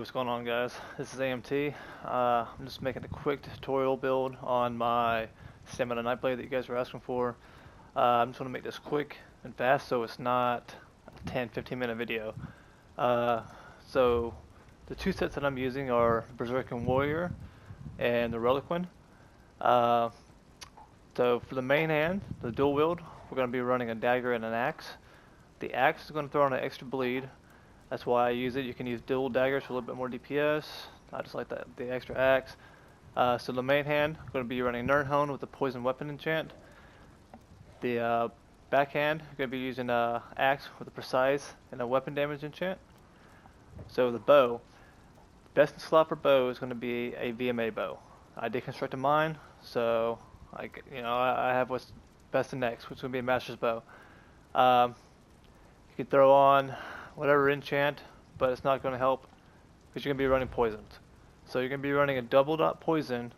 what's going on, guys? This is AMT. I'm just making a quick tutorial build on my Stamina Nightblade that you guys were asking for. I'm just going to make this quick and fast so it's not a 10-15 minute video. So the two sets that I'm using are Berserking Warrior and the Relequen. So for the main hand, the dual wield, we're going to be running a dagger and an axe. The axe is going to throw on an extra bleed. That's why I use it. You can use dual daggers for a little bit more DPS. I just like the extra axe. So the main hand, I'm going to be running Nirnhoned with the poison weapon enchant. The backhand, I'm going to be using axe with a precise and a weapon damage enchant. So the bow, best slot for bow is going to be a VMA bow. I deconstructed mine, so I have what's best and next, which is going to be a master's bow. You can throw on whatever enchant, but it's not going to help because you're going to be running poisons. So you're going to be running a double dot poison,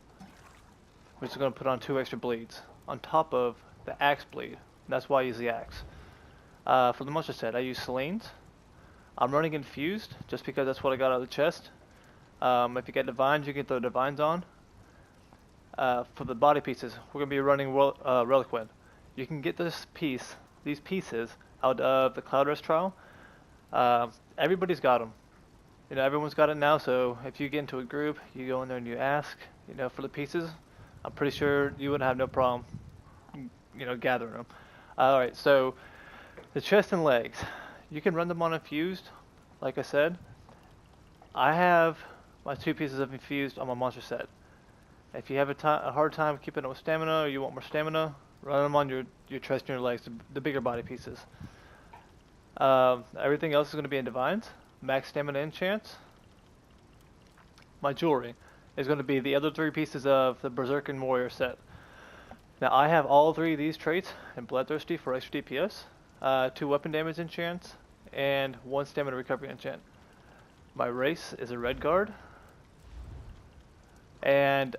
which is going to put on 2 extra bleeds on top of the axe bleed. That's why I use the axe. For the monster set, I use Selenes. I'm running Infused just because that's what I got out of the chest. If you get divines, you can throw divines on. For the body pieces, we're going to be running Relequen. You can get these pieces out of the Cloud Rest trial. Everybody's got them. You know, everyone's got it now, so if you get into a group, you go in there and you ask, for the pieces, I'm pretty sure you wouldn't have no problem, gathering them. Alright, so the chest and legs, you can run them on Infused, like I said. I have my 2 pieces of Infused on my monster set. If you have a hard time keeping up with stamina, or you want more stamina, run them on your chest and your legs, the bigger body pieces. Everything else is going to be in divines, max stamina enchants. My jewelry is going to be the other 3 pieces of the Berserking Warrior set. Now I have all 3 of these traits in Bloodthirsty for extra DPS, 2 weapon damage enchants, and 1 stamina recovery enchant. My race is a Redguard, and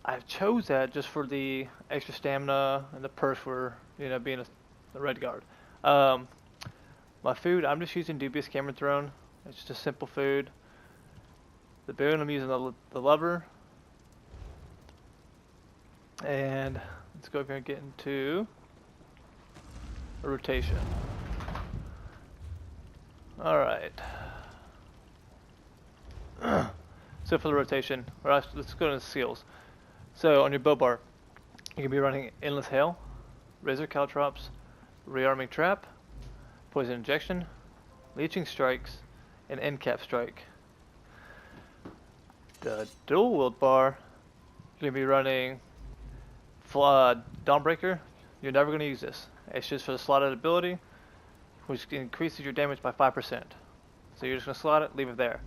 I've chose that just for the extra stamina and the perks for being a Redguard. My food, I'm just using Dubious Cameron Throne. It's just a simple food. The boon, I'm using the lever. And let's go over here and get into a rotation. Alright. So for the rotation, let's go to the skills. So on your bow bar, you can be running Endless Hail, Razor Caltrops, Rearming Trap, Poison Injection, Leeching Strikes, and End Cap Strike. The dual wield bar, you're going to be running Dawnbreaker. You're never going to use this. It's just for the slotted ability, which increases your damage by 5%. So you're just going to slot it, leave it there.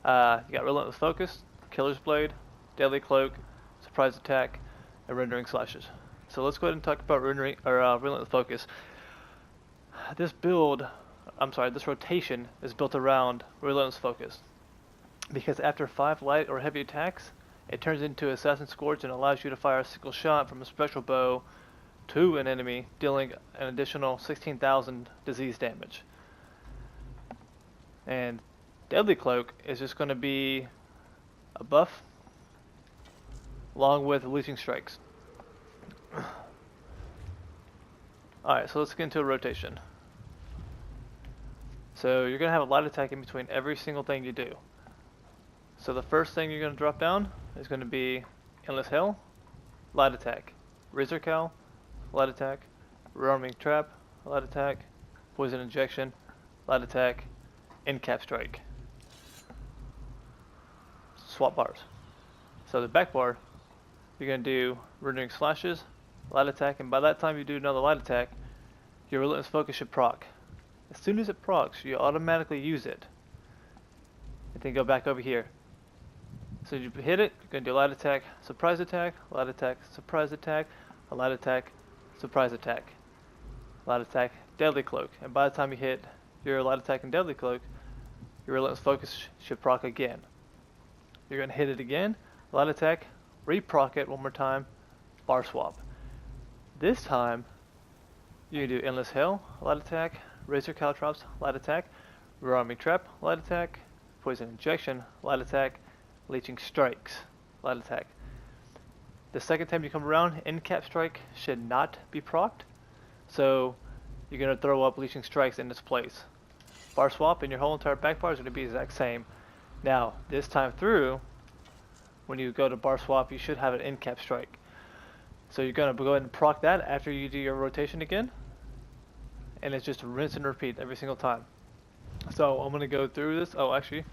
You got Relentless Focus, Killer's Blade, Deadly Cloak, Surprise Attack, and Rendering Slashes. So let's go ahead and talk about Relentless Focus. This rotation is built around Relentless Focus, because after 5 light or heavy attacks, it turns into Assassin Scourge and allows you to fire a single shot from a spectral bow to an enemy, dealing an additional 16,000 disease damage. And Deadly Cloak is just going to be a buff, along with Leeching Strikes. Alright, so let's get into a rotation. So you're going to have a light attack in between every single thing you do. So the first thing you're going to drop down is going to be Endless Hail, light attack, Razor Cal, light attack, Rearming Trap, light attack, Poison Injection, light attack, End Cap Strike. Swap bars. So the back bar, you're going to do Rendering Slashes, light attack, and by that time you do another light attack, your Relentless Focus should proc. As soon as it procs, you automatically use it. And then go back over here. So you hit it, you're going to do light attack, surprise attack, light attack, surprise attack, a light attack, surprise attack, light attack, deadly cloak. And by the time you hit your light attack and deadly cloak, your Relentless Focus should proc again. You're going to hit it again, light attack, re-proc it one more time, bar swap. This time, you can do Endless Hail, light attack, Razor Caltrops, light attack, Rearming Trap, light attack, poison injection, light attack, leeching strikes, light attack. The second time you come around, end cap strike should not be procced, so you're going to throw up leeching strikes in its place. Bar swap and your whole entire back bar is going to be the exact same. Now, this time through, when you go to bar swap, you should have an end cap strike. So you're going to go ahead and proc that after you do your rotation again, and it's just rinse and repeat every single time. So I'm going to go through this. Oh, actually,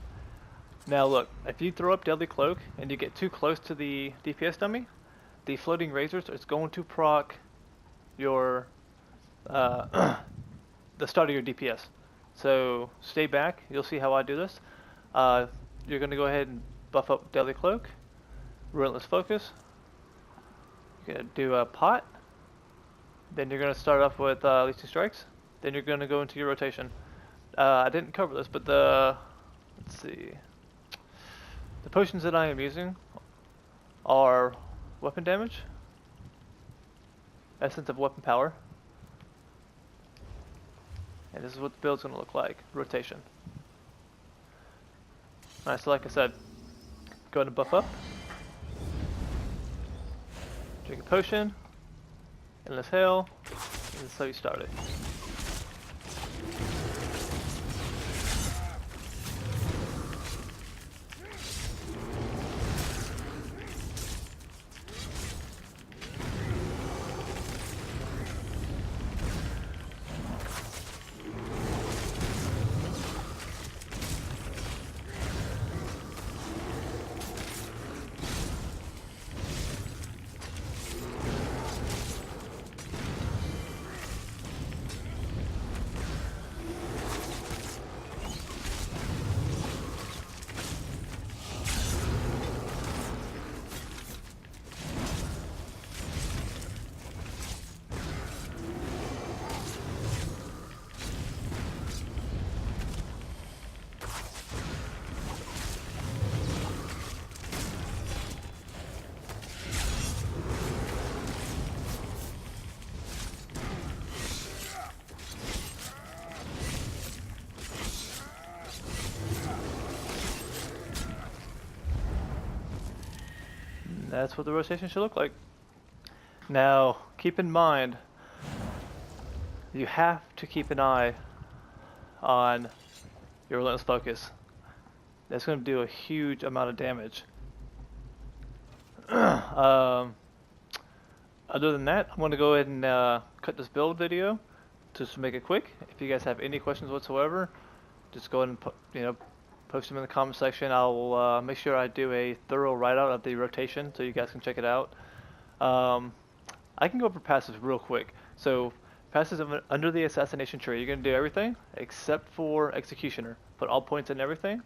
now look, if you throw up Deadly Cloak and you get too close to the DPS dummy, the floating razors is going to proc your the start of your DPS. So stay back. You'll see how I do this. You're going to go ahead and buff up Deadly Cloak, Relentless Focus. You're going to do a pot. Then you're going to start off with Leeching Strikes. Then you're going to go into your rotation. I didn't cover this, but let's see. The potions that I am using are weapon damage, essence of weapon power, and this is what the build's going to look like. Rotation. Alright, so like I said, go ahead and buff up. Drink a potion. Endless Hail. And that's how you start it. That's what the rotation should look like. Now, keep in mind, you have to keep an eye on your Relentless Focus. That's going to do a huge amount of damage. Other than that, I'm going to go ahead and cut this build video just to make it quick. If you guys have any questions whatsoever, just go ahead and post them in the comment section. I'll make sure I do a thorough write-out of the rotation so you guys can check it out. I can go over passives real quick. So passives under the assassination tree, you're going to do everything except for Executioner. Put all points in everything.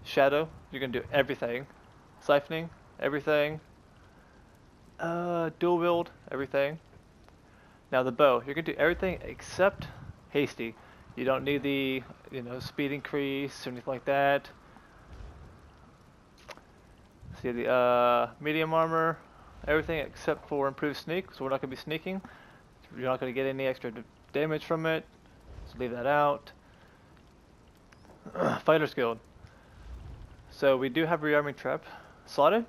Shadow, you're going to do everything. Siphoning, everything. Dual wield, everything. Now the bow, you're going to do everything except hasty. You don't need the speed increase or anything like that. See the medium armor, everything except for improved sneak, so we're not going to be sneaking. You're not going to get any extra damage from it, so leave that out. Fighter's Guild. So we do have rearming trap slotted.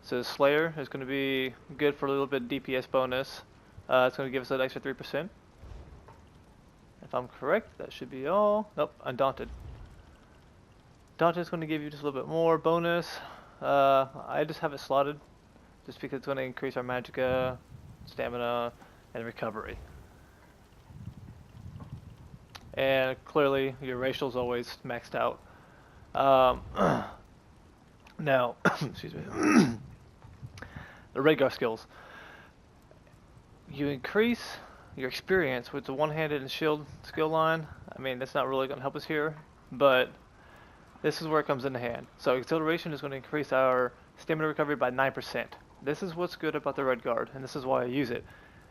So Slayer is going to be good for a little bit of DPS bonus. It's going to give us that extra 3%. If I'm correct, that should be all. Nope, Undaunted. Daunted is going to give you just a little bit more bonus. I just have it slotted just because it's going to increase our magicka, stamina, and recovery. And clearly, your racial is always maxed out. Now, excuse me. The Redguard skills. You increase your experience with the one-handed and shield skill line. I mean, that's not really going to help us here, but this is where it comes into hand. So acceleration is going to increase our stamina recovery by 9%. This is what's good about the Redguard, and this is why I use it.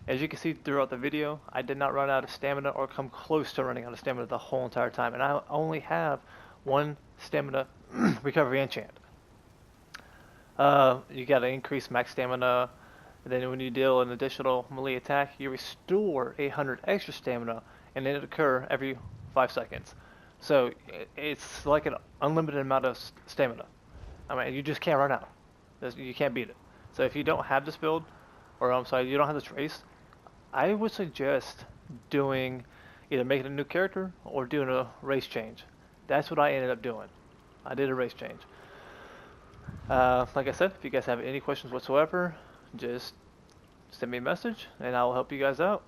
As you can see throughout the video, I did not run out of stamina or come close to running out of stamina the whole entire time, and I only have one stamina recovery enchant. You got to increase max stamina. And then when you deal an additional melee attack, you restore 800 extra stamina, and it'll occur every 5 seconds. So it's like an unlimited amount of stamina. I mean, you just can't run out. You can't beat it. So if you don't have this build, or I'm sorry, you don't have this race, I would suggest doing either making a new character or doing a race change. That's what I ended up doing. I did a race change. Like I said, if you guys have any questions whatsoever, just send me a message and I will help you guys out.